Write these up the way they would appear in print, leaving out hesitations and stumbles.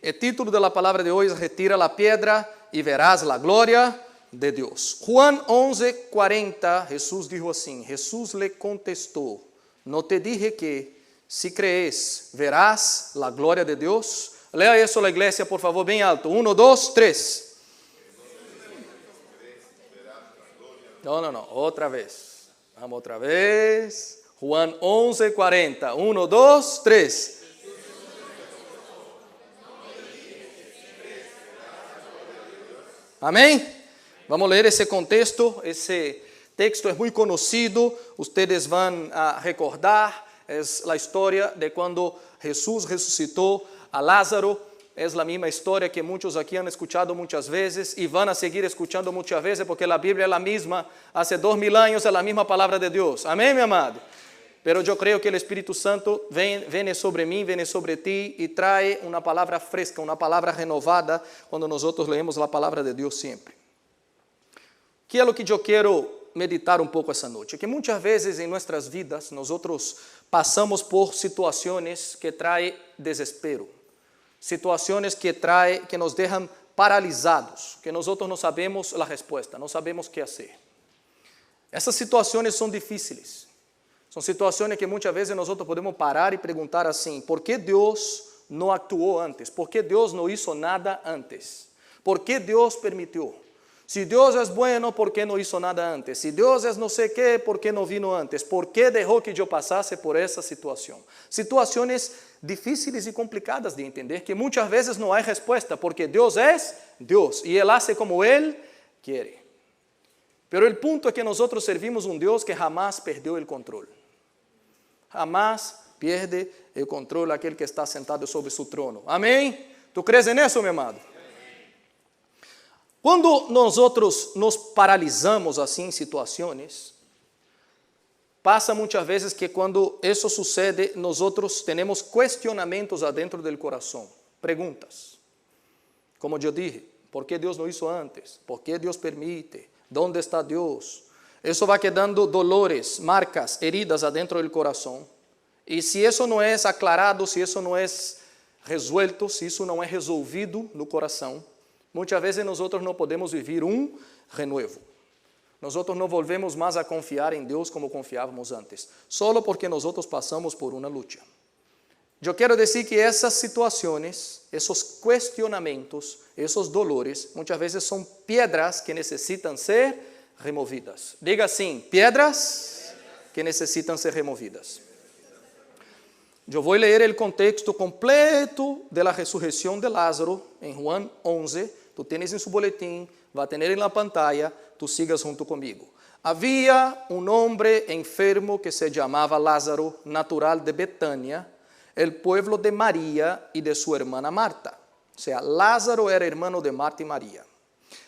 el título de la palabra de hoy es Retira la piedra y verás la gloria de Dios. Juan 11:40, Jesús dijo así, Jesús le contestó, ¿no te dije que si crees verás la gloria de Dios? Lea eso la iglesia, por favor, bien alto. 1, 2, 3. No, otra vez. Vamos otra vez. Juan 11:40. 1, 2, 3. Amém? Vamos ler esse contexto. Esse texto é muito conhecido. Ustedes vão a recordar. É a história de quando Jesus ressuscitou a Lázaro. É a mesma história que muitos aqui han escuchado muitas vezes e vão a seguir escuchando muitas vezes porque a Bíblia é a mesma. Há 2000 anos é a mesma palavra de Deus. Amém, meu amado? Pero eu creio que o Espírito Santo vem sobre mim, vem sobre ti e trae uma palavra fresca, uma palavra renovada quando nós leemos a palavra de Deus sempre. Que é o que eu quero meditar um pouco essa noite? Que muitas vezes em nossas vidas nós passamos por situações que traem desespero, situações que nos deixam paralisados, que nós não sabemos a resposta, não sabemos o que fazer. Essas situações são difíceis. São situações que muitas vezes nós podemos parar e perguntar assim, por que Deus não actuou antes? Por que Deus não hizo nada antes? Por que Deus permitiu? Se Deus é bueno, por que não hizo nada antes? Se Deus é não sei o que, por que não vino antes? Por que deixou que eu passasse por essa situação? Situações difíceis e complicadas de entender, que muitas vezes não há resposta, porque Deus é Deus e Ele hace como Ele quer. Pero o ponto é que nós servimos Deus que jamás perdeu o controle. Jamás perde o controle aquele que está sentado sobre seu trono. Amém? Tu crees nisso, meu amado? Quando nós nos paralisamos assim em situações, passa muitas vezes que quando isso sucede, nós temos questionamentos adentro do coração, perguntas. Como eu dije, por que Deus não hizo antes? Por que Deus permite? ¿Dónde está Deus? Isso vai quedando dolores, marcas, heridas adentro do coração. E se isso não é aclarado, se isso não é resuelto, se isso não é resolvido no coração, muitas vezes nós não podemos viver renovo. Nós não volvemos mais a confiar em Deus como confiávamos antes, só porque nós passamos por uma luta. Eu quero dizer que essas situações, esses questionamentos, esses dolores, muitas vezes são pedras que necessitam ser removidas. Diga assim, pedras que necessitam ser removidas. Eu vou ler o contexto completo da ressurreição de Lázaro em Juan 11. Tu tens em seu boletim, vai ter na pantalla, tu sigas junto comigo. Havia homem enfermo que se chamava Lázaro, natural de Betânia, el pueblo de Maria e de sua irmã Marta. O sea, Lázaro era hermano de Marta e Maria.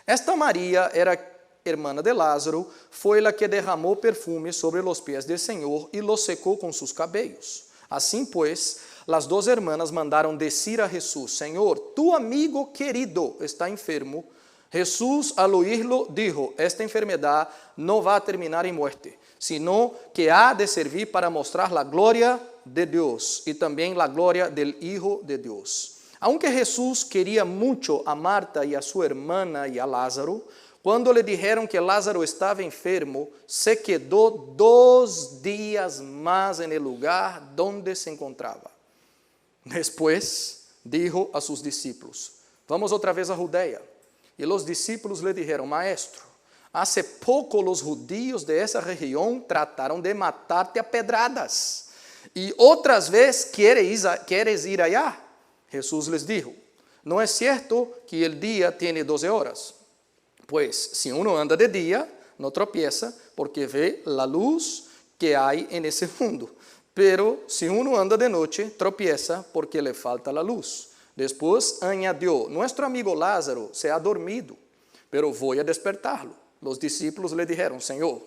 Esta Maria era hermana de Lázaro, foi a que derramou perfume sobre os pés do Senhor e los secou com seus cabelos. Assim, pues, as duas hermanas mandaram decir a Jesús, Senhor, tu amigo querido está enfermo. Jesús, al oírlo, dijo, esta enfermedade não vai terminar em morte, sino que há de servir para mostrar a glória de Deus e também a glória del Hijo de Deus. Aunque Jesús queria muito a Marta e a sua irmã e a Lázaro, quando lhe dijeron que Lázaro estava enfermo, se quedou 2 dias mais en el lugar donde se encontrava. Después dijo a sus discípulos, vamos outra vez a Judea. E os discípulos lhe dijeron, Maestro, hace pouco os judíos de essa região trataram de matarte a pedradas. E outras vezes queres ir allá? Jesús les dijo, não é certo que el día tiene 12 horas. Pues si uno anda de día, no tropieza porque ve la luz que hay en ese mundo. Pero si uno anda de noche, tropieza porque le falta la luz. Después añadió, nuestro amigo Lázaro se ha dormido, pero voy a despertarlo. Los discípulos le dijeron, Señor,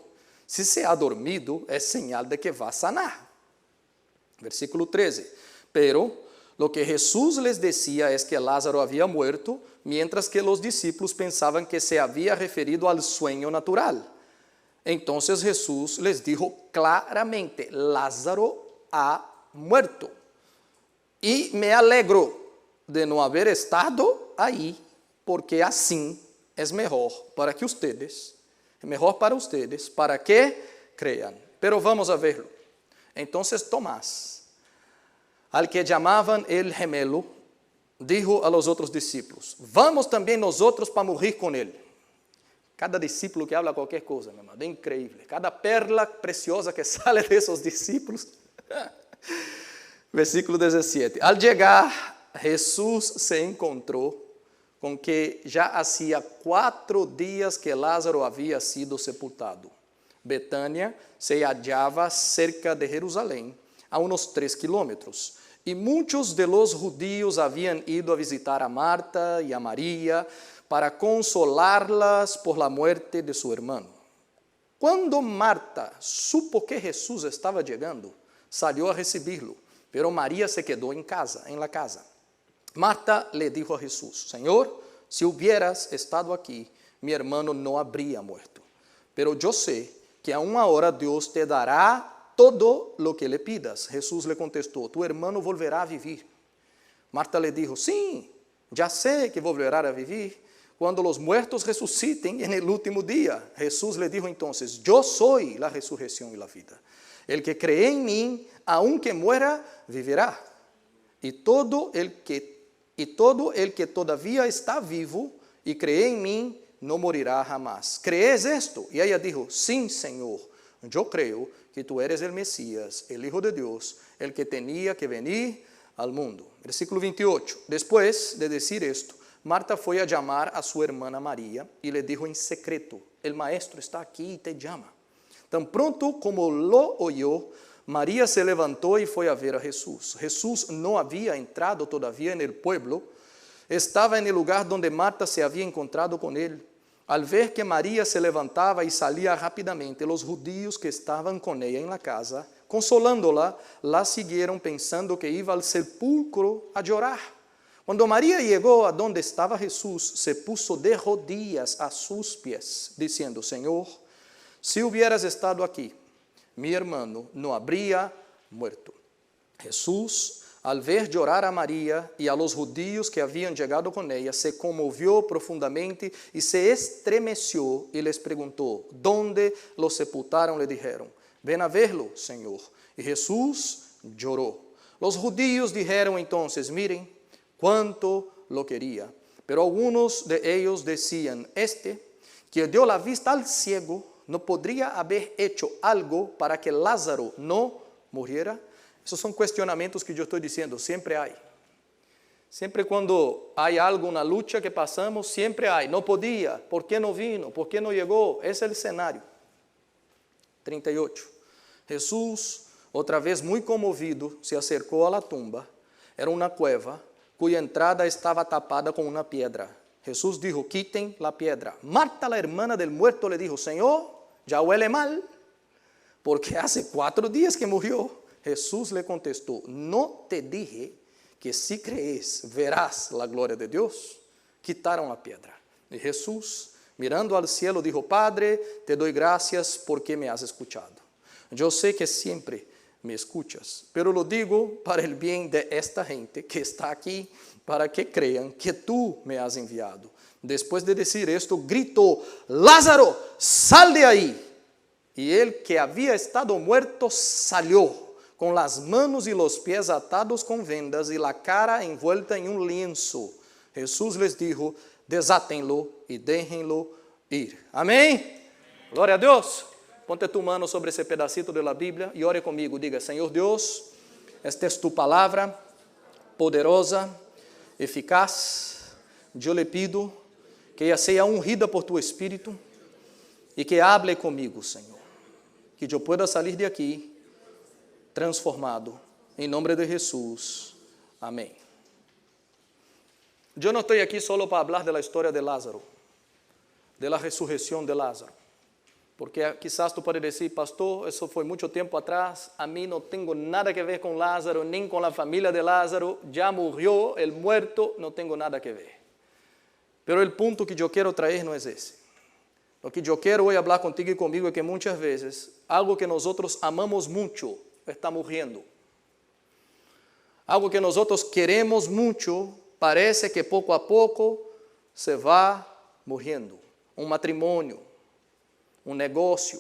si se ha dormido, es señal de que va a sanar. Versículo 13. Pero lo que Jesús les decía es que Lázaro había muerto, mientras que los discípulos pensaban que se había referido al sueño natural. Entonces Jesús les dijo claramente, Lázaro ha muerto. Y me alegro de no haber estado ahí, porque así es mejor para ustedes, para que crean. Pero vamos a verlo. Entonces Tomás, al que llamaban el gemelo, dijo a los otros discípulos, vamos también nosotros para morir con él. Cada discípulo que habla cualquier cosa, mi amado, é increíble. Cada perla preciosa que sale de esos discípulos. Versículo 17. Al llegar, Jesús se encontró con que ya hacía 4 días que Lázaro había sido sepultado. Betania se hallaba cerca de Jerusalén, a unos 3 kilómetros. Y muchos de los judíos habían ido a visitar a Marta y a María para consolarlas por la muerte de su hermano. Cuando Marta supo que Jesús estaba llegando, salió a recibirlo, pero María se quedó en la casa. Marta le dijo a Jesús, Señor, si hubieras estado aquí, mi hermano no habría muerto. Pero yo sé que aún ahora Dios te dará todo lo que le pidas. Jesús le contestó, tu hermano volverá a vivir. Marta le dijo, sí, ya sé que volverá a vivir cuando los muertos resuciten en el último día. Jesús le dijo entonces, yo soy la resurrección y la vida. El que cree en mí, aunque muera, vivirá. Y todo el que todavía está vivo y cree en mí, no morirá jamás. ¿Crees esto? Y ella dijo, sí, Señor, yo creo que tú eres el Mesías, el Hijo de Dios, el que tenía que venir al mundo. Versículo 28. Después de decir esto, Marta fue a llamar a su hermana María y le dijo en secreto, el maestro está aquí y te llama. Tan pronto como lo oyó, María se levantó y fue a ver a Jesús. Jesús no había entrado todavía en el pueblo, estaba en el lugar donde Marta se había encontrado con él. Al ver que María se levantaba y salía rápidamente, los judíos que estaban con ella en la casa, consolándola, la siguieron pensando que iba al sepulcro a llorar. Cuando María llegó a donde estaba Jesús, se puso de rodillas a sus pies, diciendo, Señor, si hubieras estado aquí, mi hermano no habría muerto. Jesús, al ver llorar a María y a los judíos que habían llegado con ella, se conmovió profundamente y se estremeció y les preguntó, ¿dónde lo sepultaron? Le dijeron, ven a verlo, Señor. Y Jesús lloró. Los judíos dijeron entonces, miren, cuánto lo quería. Pero algunos de ellos decían, que dio la vista al ciego, ¿no podría haber hecho algo para que Lázaro no muriera? Esos son cuestionamientos que yo estoy diciendo, siempre hay. Siempre cuando hay algo, una lucha que pasamos, siempre hay. No podía, ¿por qué no vino? ¿Por qué no llegó? Ese es el escenario. 38. Jesús, otra vez muy conmovido, se acercó a la tumba. Era una cueva cuya entrada estaba tapada con una piedra. Jesús dijo, quiten la piedra. Marta, la hermana del muerto, le dijo, Señor, ya huele mal, porque hace 4 días que murió. Jesús le contestó, ¿no te dije que si crees verás la gloria de Dios? Quitaron la piedra. Y Jesús, mirando al cielo, dijo, Padre, te doy gracias porque me has escuchado. Yo sé que siempre me escuchas, pero lo digo para el bien de esta gente que está aquí, para que crean que tú me has enviado. Después de decir esto, gritó, Lázaro, sal de ahí. Y el que había estado muerto salió, con las manos y los pies atados con vendas y la cara envuelta en un lienzo. Jesús les dijo, desátenlo y déjenlo ir. Amén. Glória a Deus. Ponte tu mano sobre esse pedacito de la Bíblia e ore comigo. Diga, Senhor Deus, esta é tu palavra poderosa, eficaz. Eu lhe pido que ella seja ungida por tu Espírito e que hable comigo, Senhor. Que eu pueda salir de aqui transformado. Em nome de Jesus. Amém. Eu não estou aqui solo para falar da história de Lázaro, da ressurreição de Lázaro. Porque quizás tu pode dizer, pastor, isso foi muito tempo atrás, a mim não tenho nada a ver com Lázaro, nem com a família de Lázaro, já morreu, el muerto, não tenho nada a ver. Pero o ponto que eu quero trazer não é esse. O que eu quero hoje falar contigo e comigo é que muitas vezes, algo que nós amamos muito, está morrendo. Algo que nós queremos muito parece que pouco a pouco se vai morrendo. Um matrimônio, um negócio,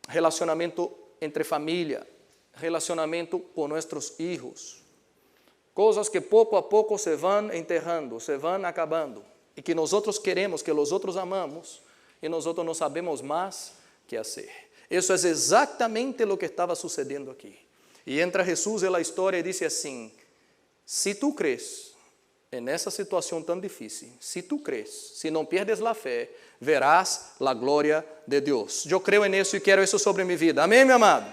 relacionamento entre família, relacionamento com nossos filhos. Coisas que pouco a pouco se vão enterrando, se vão acabando. E que nós outros queremos, que nós outros amamos, e nós outros não sabemos mais o que fazer. Isso é exatamente o que estava sucedendo aqui. E entra Jesus na história e diz assim: se tu crees nessa situação tão difícil, se tu crees, se não perdes a fé, verás a glória de Deus. Eu creio nisso e quero isso sobre minha vida. Amém, meu amado?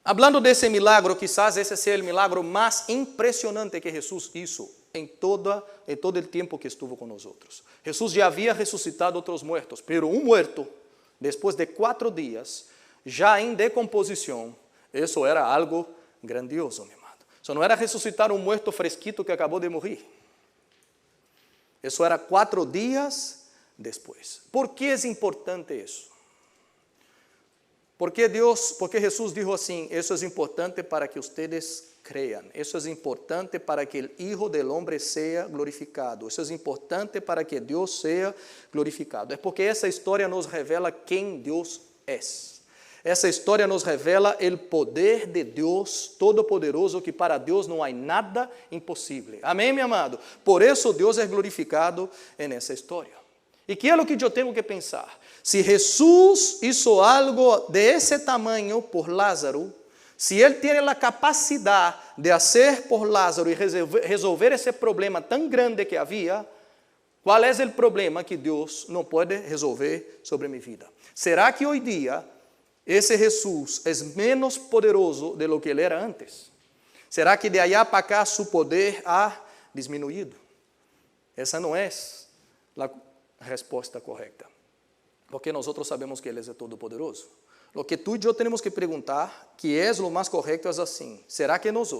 Hablando desse milagre, quizás esse seja o milagre mais impressionante que Jesus hizo em todo o tempo que estuvo com nós. Jesus já havia ressuscitado outros muertos, mas um muerto, depois de 4 dias, já em decomposição, isso era algo grandioso, meu amado. Isso não era ressuscitar um muerto fresquito que acabou de morrer. Isso era 4 dias depois. Por que é importante isso? Porque Jesus dijo assim: isso é importante para que ustedes crean. Isso é importante para que o Hijo del Hombre seja glorificado. Isso é importante para que Deus seja glorificado. É porque essa história nos revela quem Deus é. Essa história nos revela o poder de Deus Todo-Poderoso, que para Deus não há nada impossível. Amém, meu amado? Por isso Deus é glorificado nessa história. E que é o que eu tenho que pensar? Se Jesus hizo algo de esse tamanho por Lázaro, se Ele tem a capacidade de fazer por Lázaro e resolver esse problema tão grande que havia, qual é o problema que Deus não pode resolver sobre minha vida? Será que hoje dia esse Jesus é menos poderoso de lo que Ele era antes? Será que de allá para cá seu poder ha diminuído? Essa não é a resposta correta. Porque nós sabemos que Ele é todo-poderoso. O que tu e eu temos que perguntar, que é o mais correto, é assim: será que nós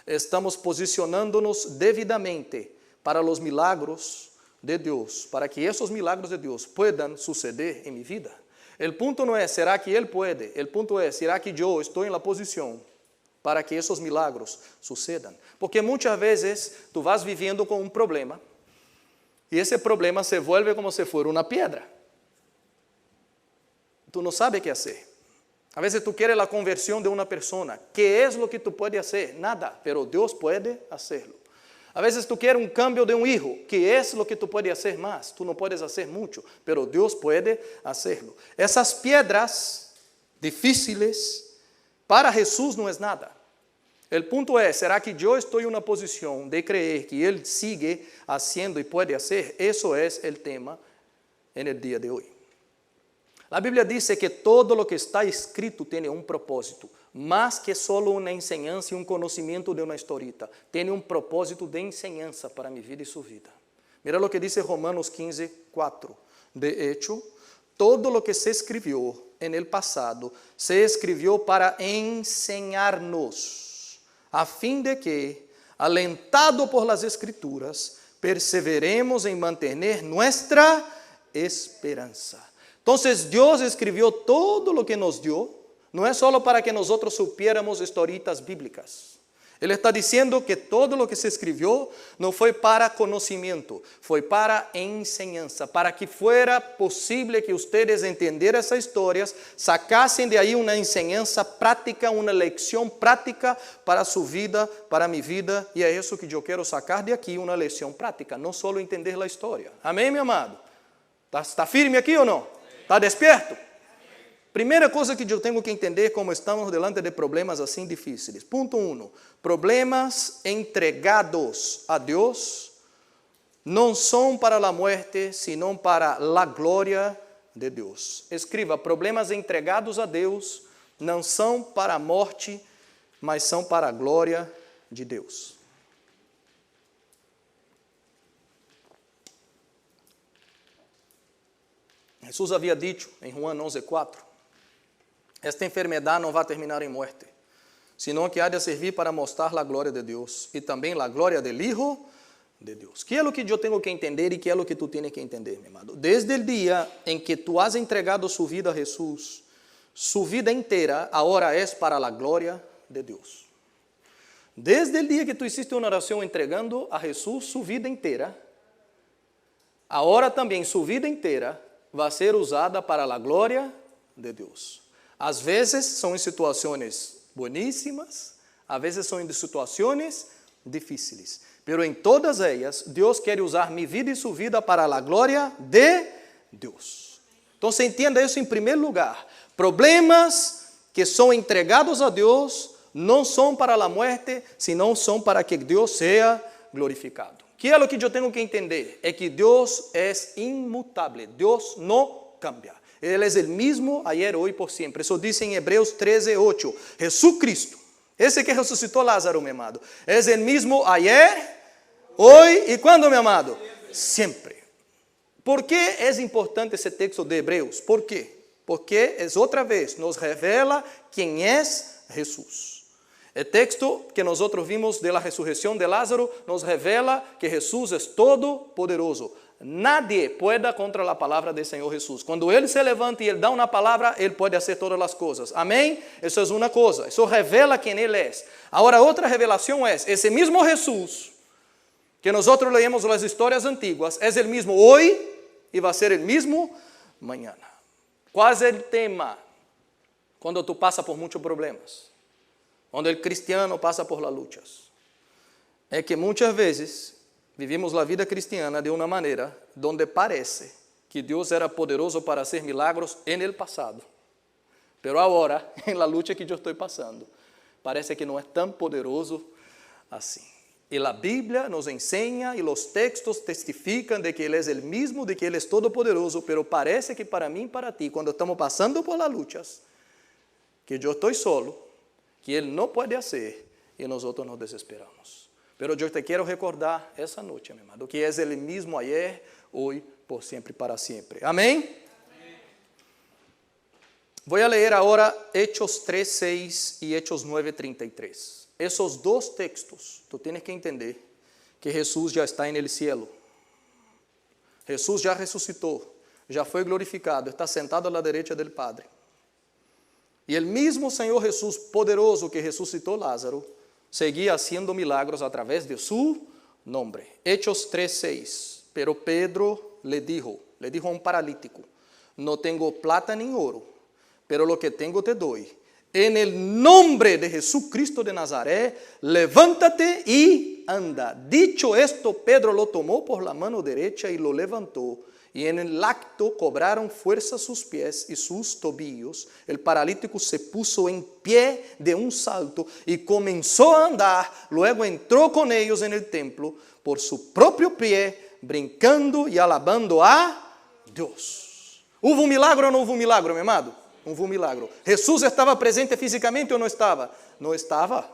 estamos posicionando-nos devidamente para os milagros de Deus, para que esses milagros de Deus puedan suceder em minha vida? O ponto não é, será que Ele pode? O ponto é, será que eu estou na posição para que esses milagros sucedam? Porque muitas vezes tu vas vivendo com um problema, e esse problema se vuelve como se fosse uma pedra. Tu não sabes o que fazer. A vezes tu queres a conversão de uma pessoa. Que é o que tu podes fazer? Nada, pero Deus pode fazê-lo. A vezes tu queres um cambio de um filho. Que é o que tu podes fazer mais? Tu não podes fazer muito, pero Deus pode fazê-lo. Essas pedras difíceis, para Jesus não é nada. O ponto é, será que eu estou em uma posição de crer que Ele sigue fazendo e pode fazer? Isso é o tema no dia de hoje. A Bíblia diz que todo o que está escrito tem um propósito, mais que só uma enseñança e um conhecimento de uma historita. Tem um propósito de enseñança para minha vida e sua vida. Mira o que diz Romanos 15, 4. De hecho, todo o que se escreveu en el passado se escreveu para enseñarnos, a fim de que, alentado por las Escrituras, perseveremos em mantener nuestra esperança. Então, Deus escreveu todo o que nos deu, não é só para que nós supiéramos historitas bíblicas. Ele está dizendo que todo o que se escreveu não foi para conhecimento, foi para enseñança, para que fuera possível que ustedes entenderam essas histórias, sacassem de aí uma enseñança prática, uma lição prática para sua vida, para minha vida, e é isso que eu quero sacar de aqui, uma lição prática, não só entender a história. Amém, meu amado? Está firme aqui ou não? Está desperto? Primeira coisa que eu tenho que entender como estamos diante de problemas assim difíceis. Ponto 1. Problemas entregados a Deus não são para a morte, senão para a glória de Deus. Escreva, problemas entregados a Deus não são para a morte, mas são para a glória de Deus. Jesus havia dito em Juan 11:4, esta enfermidade não vai terminar em morte, senão que há de servir para mostrar a glória de Deus e também a glória do Hijo de Deus. Que é o que eu tenho que entender e que é o que tu tens que entender, meu amado? Desde o dia em que tu has entregado sua vida a Jesus, sua vida inteira agora é para a glória de Deus. Desde el día que tú hiciste una oración entregando a Jesús su vida inteira, ahora también su vida inteira vai ser usada para a glória de Deus. Às vezes são em situações bueníssimas, às vezes são em situações difíceis. Pero em todas elas, Deus quer usar minha vida e sua vida para a glória de Deus. Então, se entenda isso em primeiro lugar. Problemas que são entregados a Deus não são para a morte, senão são para que Deus seja glorificado. Que é o que eu tenho que entender? É que Deus é imutável, Deus não cambia. Ele é o mesmo ayer, hoje, por sempre. Isso diz em Hebreus 13:8. Jesucristo, esse que ressuscitou Lázaro, meu amado, é o mesmo ayer, hoje e quando, meu amado? Sempre. Por que é importante esse texto de Hebreus? Por quê? Porque, outra vez, nos revela quem é Jesus. O texto que nós vimos da ressurreição de Lázaro nos revela que Jesus é todo poderoso. Nadie puede contra a palavra do Senhor Jesus. Quando Ele se levanta e Ele dá uma palavra, Ele pode fazer todas as coisas. Amém? Isso é uma coisa. Isso revela quem Ele é. Agora, outra revelação é, esse mesmo Jesus, que nós leemos nas histórias antigas, é o mesmo hoje e vai ser o mesmo amanhã. Qual é o tema quando tu passa por muitos problemas? Quando o cristiano passa por las luchas? É que muitas vezes vivimos a vida cristiana de uma maneira donde parece que Deus era poderoso para hacer milagros en el pasado. Pero agora, em la lucha que eu estou passando, parece que não é tão poderoso assim. E a Bíblia nos ensina e os textos testificam de que Ele é o mesmo, de que Ele é todo poderoso, pero parece que para mim e para ti, quando estamos passando por las luchas, que eu estou solo, que Ele não pode fazer e nós nos desesperamos. Pero eu te quero recordar essa noite, meu amado, que é Ele mesmo ayer, hoje, por sempre, para sempre. Amém? Vou ler agora Hechos 3:6 e Hechos 9:33. Esses dois textos, tu tens que entender que Jesus já está no cielo. Jesus já ressuscitou, já foi glorificado, está sentado à direita do Padre. E o mesmo Senhor Jesus poderoso que ressuscitou Lázaro, seguia haciendo milagros a través de su nombre. Hechos 3:6. Pero Pedro le dijo a un paralítico, no tengo plata ni oro, pero lo que tengo te doy. En el nombre de Jesucristo de Nazaret, levántate y anda. Dicho esto, Pedro lo tomó por la mano derecha y lo levantó. Y en el acto cobraron fuerza sus pies y sus tobillos. El paralítico se puso en pie de un salto y comenzó a andar. Luego entró con ellos en el templo por su propio pie, brincando y alabando a Dios. ¿Hubo un milagro o no hubo un milagro, mi amado? Hubo un milagro. ¿Jesús estaba presente físicamente o no estaba? No estaba.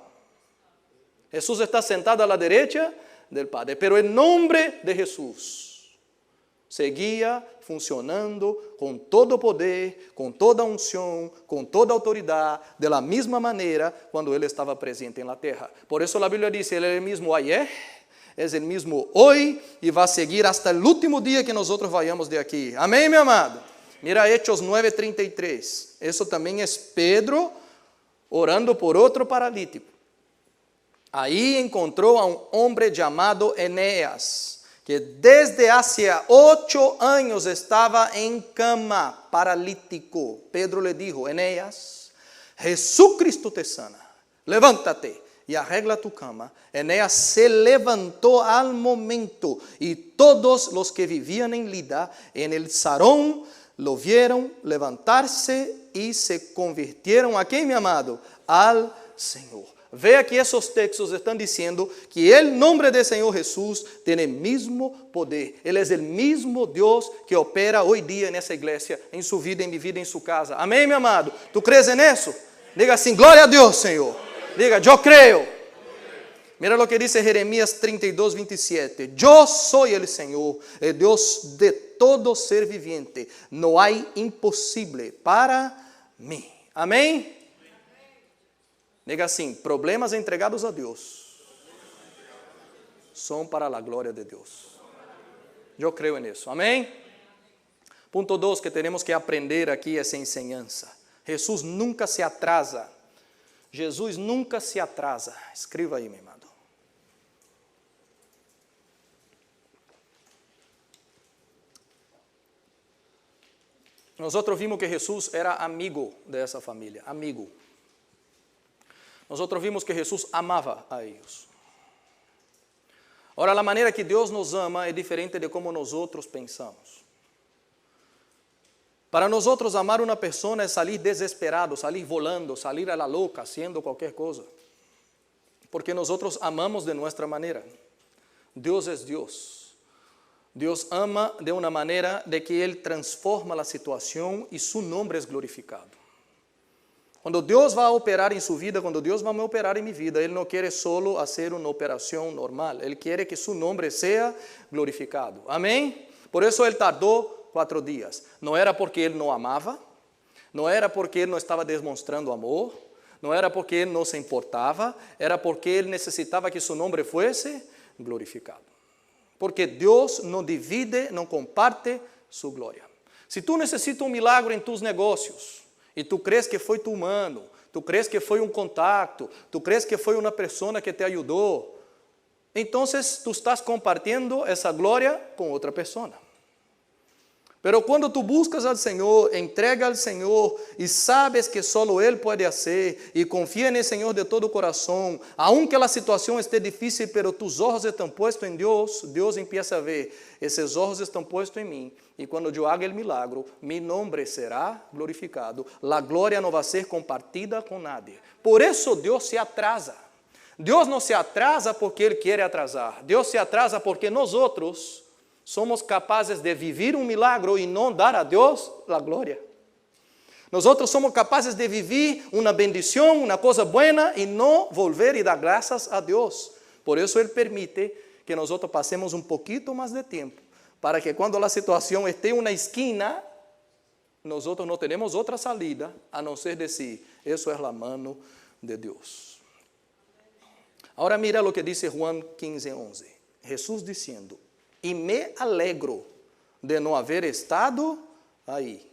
Jesús está sentado a la derecha del Padre. Pero el nombre de Jesús seguia funcionando com todo poder, com toda unção, com toda autoridade, de la mesma maneira quando Ele estava presente na terra. Por isso a Bíblia diz, Ele é o mesmo ayer, é o mesmo hoje e vai seguir hasta o último dia que nós vayamos de aqui. Amém, meu amado? Mira Hechos 9:33. Isso também é Pedro orando por outro paralítico. Aí encontrou a um homem chamado Eneas, que desde hacia 8 años estaba en cama, paralítico. Pedro le dijo, Eneas, Jesucristo te sana, levántate y arregla tu cama. Eneas se levantó al momento y todos los que vivían en Lida, en el Sarón, lo vieron levantarse y se convirtieron, ¿a quién, mi amado? Al Señor. Veja que esses textos estão dizendo que o nome do Senhor Jesus tem o mesmo poder. Ele é o mesmo Deus que opera hoje dia nessa igreja, em sua vida, em minha vida, em sua casa. Amém, meu amado? Tu crees nisso? Diga assim, glória a Deus, Senhor. Diga, eu creio. Mira o que diz Jeremias 32:27. Eu sou o Senhor, o Deus de todo ser viviente. Não há impossível para mim. Amém? Diga assim, problemas entregados a Deus são para a glória de Deus. Eu creio nisso, amém? Ponto 2 que temos que aprender aqui essa enseñança. Jesus nunca se atrasa. Jesus nunca se atrasa. Escreva aí, meu amado. Nosotros vimos que Jesús era amigo de esa familia, amigo. Nosotros vimos que Jesús amaba a ellos. Ahora, la manera que Dios nos ama es diferente de como nosotros pensamos. Para nosotros amar a una persona es salir desesperado, salir volando, salir a la loca, haciendo cualquier cosa. Porque nosotros amamos de nuestra manera. Dios es Dios. Dios ama de una manera de que Él transforma la situación y su nombre es glorificado. Cuando Dios va a operar en su vida, cuando Dios va a operar en mi vida, Él no quiere solo hacer una operación normal. Él quiere que su nombre sea glorificado. Amén. Por eso Él tardó 4 días. No era porque Él no amaba, no era porque Él no estaba demostrando amor, no era porque Él no se importaba, era porque Él necesitaba que su nombre fuese glorificado. Porque Dios no divide, no comparte su gloria. Si tú necesitas un milagro en tus negocios, y tú crees que foi tu mano, tú crees que foi um contacto, tú crees que foi uma pessoa que te ajudou, entonces tú estás compartiendo essa glória com outra pessoa. Pero quando tu buscas al Senhor, entrega al Senhor e sabes que solo Ele pode fazer e confia no Senhor de todo o coração, aunque a situação esteja difícil, pero tus ojos estão puestos em Deus, Deus empieza a ver, esses ojos estão puestos em mim, e quando eu haga o milagro, mi nombre será glorificado, a glória não vai ser compartida com nadie. Por isso Deus se atrasa. Deus não se atrasa porque Ele quer atrasar, Deus se atrasa porque nós outros somos capazes de vivir um milagro e não dar a Deus a glória. Nós somos capazes de vivir uma bendição, uma coisa boa e não volver e dar graças a Deus. Por isso Ele permite que nós passemos um pouquinho mais de tempo, para que quando a situação esteja na esquina, nós não temos outra salida a não ser dizer, isso é a mano de Deus. Agora mira o que diz Juan 15:11. Jesus dizendo, e me alegro de não haver estado aí,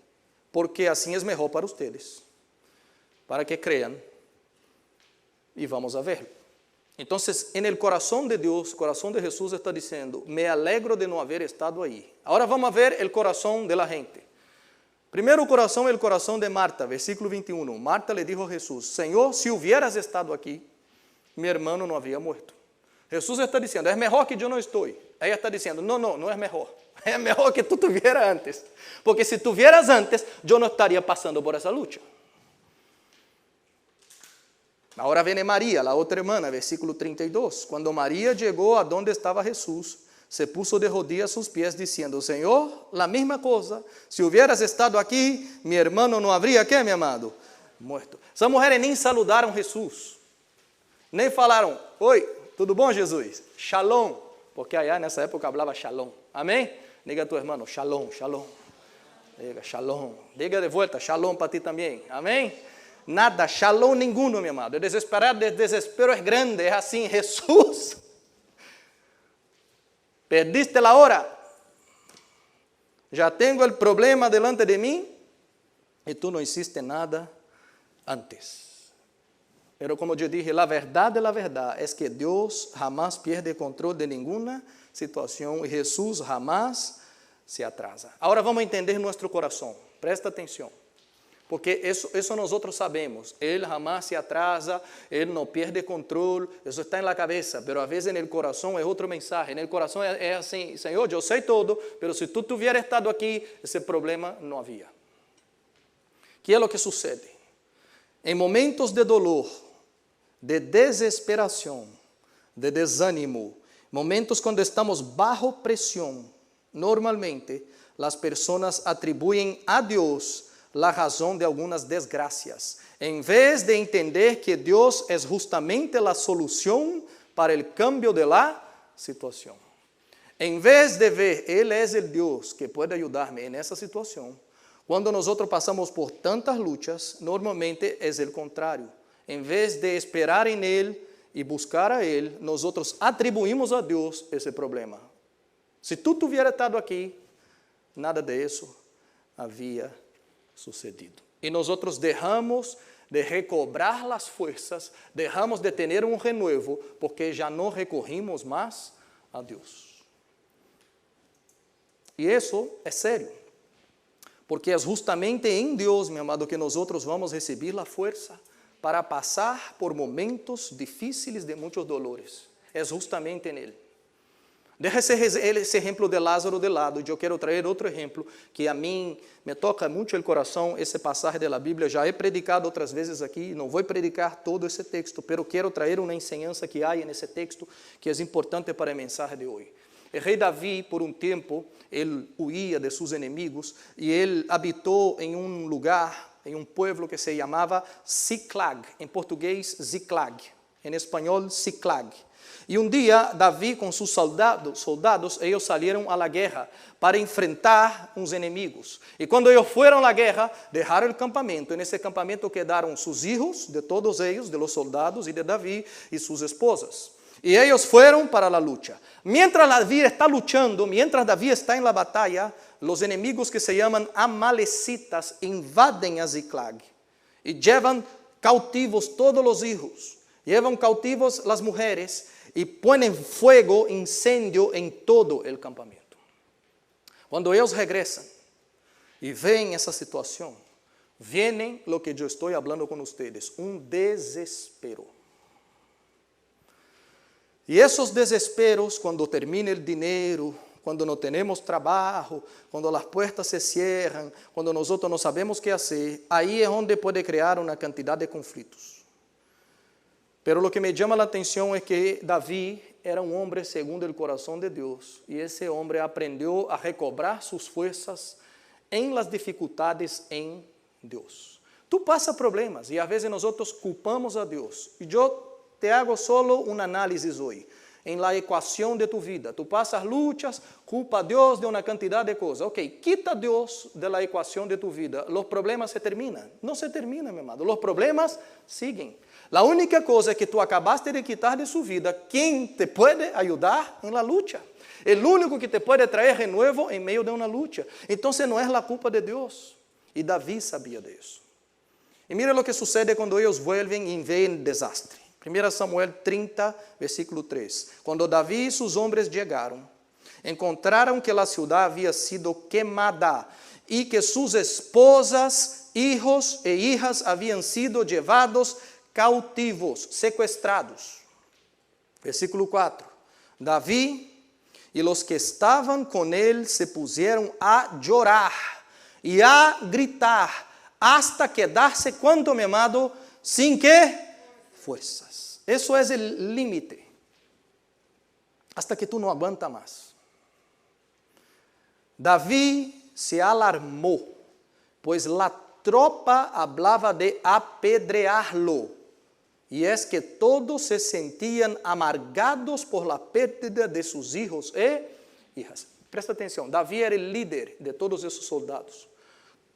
porque assim é melhor para vocês, para que cream e vamos a ver. Então, en el corazón de Deus, o coração de Jesus está dizendo, me alegro de não haver estado aí. Agora vamos a ver el coração de la gente. Primeiro coração é o coração de Marta, versículo 21. Marta le dijo a Jesús, Senhor, si hubieras estado aqui, mi hermano não havia muerto. Jesus está dizendo, é melhor que eu não estou. Ela está dizendo, não é melhor. É melhor que tu tuvieras antes. Porque se tuvieras antes, eu não estaria passando por essa luta. Agora vem Maria, a outra irmã, versículo 32. Quando Maria chegou a donde estava Jesus, se puso de rodillas a sus pies, diciendo, Senhor, la misma coisa, se hubieras estado aqui, mi hermano não habría, ¿qué, mi amado? Muerto. Essas mulheres nem saludaram Jesus. Nem falaram, oi, tudo bom, Jesus? Shalom. Porque allá nessa época falava shalom. Amém? Diga a tu irmão, shalom, shalom. Diga shalom. Diga de volta, shalom para ti também. Amém? Nada, shalom nenhum, meu amado. O desespero é grande, é assim, Jesus. Perdiste a hora. Já tenho o problema delante de mim e tu não hiciste nada antes. Pero como eu dije, a verdade é que Deus jamás perde controle de nenhuma situação e Jesus jamás se atrasa. Agora vamos entender nosso coração. Presta atenção. Porque isso nós outros sabemos. Ele jamás se atrasa, ele não perde controle, isso está na cabeça, mas às vezes no coração é outra mensagem. No coração é assim, Senhor, eu sei tudo, mas se tu tivieras estado aqui, esse problema não havia. Que é o que sucede? Em momentos de dolor, de desesperação, de desânimo, momentos quando estamos bajo pressão, normalmente as pessoas atribuem a Deus a razão de algumas desgraças, em vez de entender que Deus é justamente a solução para o cambio de la situação. Em vez de ver, Ele é o Deus que pode ajudar-me nessa situação, quando nós passamos por tantas lutas, normalmente é o contrário. Em vez de esperar em Ele e buscar a Ele, nós atribuímos a Deus esse problema. Se tu tivieras estado aqui, nada disso havia sucedido. E nós deixamos de recobrar las fuerzas, dejamos de tener un renuevo porque ya no recorrimos más a Dios. Y eso es serio, porque es justamente en Dios, mi amado, que nosotros vamos a recibir la fuerza para pasar por momentos difíciles de muchos dolores. Es justamente en Él. Deja esse exemplo de Lázaro de lado, e eu quero trazer outro exemplo, que a mim me toca muito o coração, esse passagem da Bíblia, já he predicado outras vezes aqui, não vou predicar todo esse texto, pero quero trazer uma enseñança que há nesse texto, que é importante para a mensagem de hoje. O rei Davi, por um tempo, ele huía de seus inimigos, e ele habitou em um lugar, em um povo que se chamava Ziklag, em português Ziklag, em espanhol Ziklag. E um dia, Davi com seus soldados, eles saíram à guerra para enfrentar uns inimigos. E quando eles foram à guerra, deixaram o campamento. E nesse campamento quedaram seus filhos, de todos eles, de los soldados e de Davi, e suas esposas. E eles foram para a luta. Mientras Davi está lutando, mientras Davi está em la batalha, os inimigos que se chamam amalecitas invadem a Ziklag e levam cautivos todos os filhos, levam cautivos as mulheres e põem fogo, incêndio em todo o campamento. Quando eles regressam e veem essa situação, vem o que eu estou falando com vocês, um desespero. E esses desesperos, quando termina o dinheiro, quando não temos trabalho, quando as portas se cierram, quando nós não sabemos o que fazer, aí é onde pode criar uma quantidade de conflitos. Pero lo que me llama la atención es que David era un hombre segundo el corazón de Dios, y ese hombre aprendió a recobrar sus fuerzas en las dificultades en Dios. Tú pasas problemas y a veces nosotros culpamos a Dios. Y yo te hago solo un análisis hoy. En la ecuación de tu vida, tú pasas luchas, culpa a Dios de una cantidad de cosas. Ok, quita a Dios de la ecuación de tu vida, los problemas se terminan. No se terminan, mi amado, los problemas siguen. La única cosa que tú acabaste de quitar de su vida, ¿quién te puede ayudar en la lucha? El único que te puede traer renuevo en medio de una lucha. Entonces no es la culpa de Dios. Y David sabía de eso. Y mira lo que sucede cuando ellos vuelven y ven el desastre. 1 Samuel 30, versículo 3. Quando Davi e seus homens chegaram, encontraram que a cidade havia sido queimada e que suas esposas, hijos e hijas haviam sido levados cautivos, sequestrados. Versículo 4. Davi e os que estavam com ele se puseram a chorar e a gritar, hasta quedar-se, quanto, meu amado, sem que fuerzas. Eso es el límite. Hasta que tú no aguantas más. David se alarmó, pues la tropa hablaba de apedrearlo. Y es que todos se sentían amargados por la pérdida de sus hijos e hijas. Presta atención, David era el líder de todos esos soldados.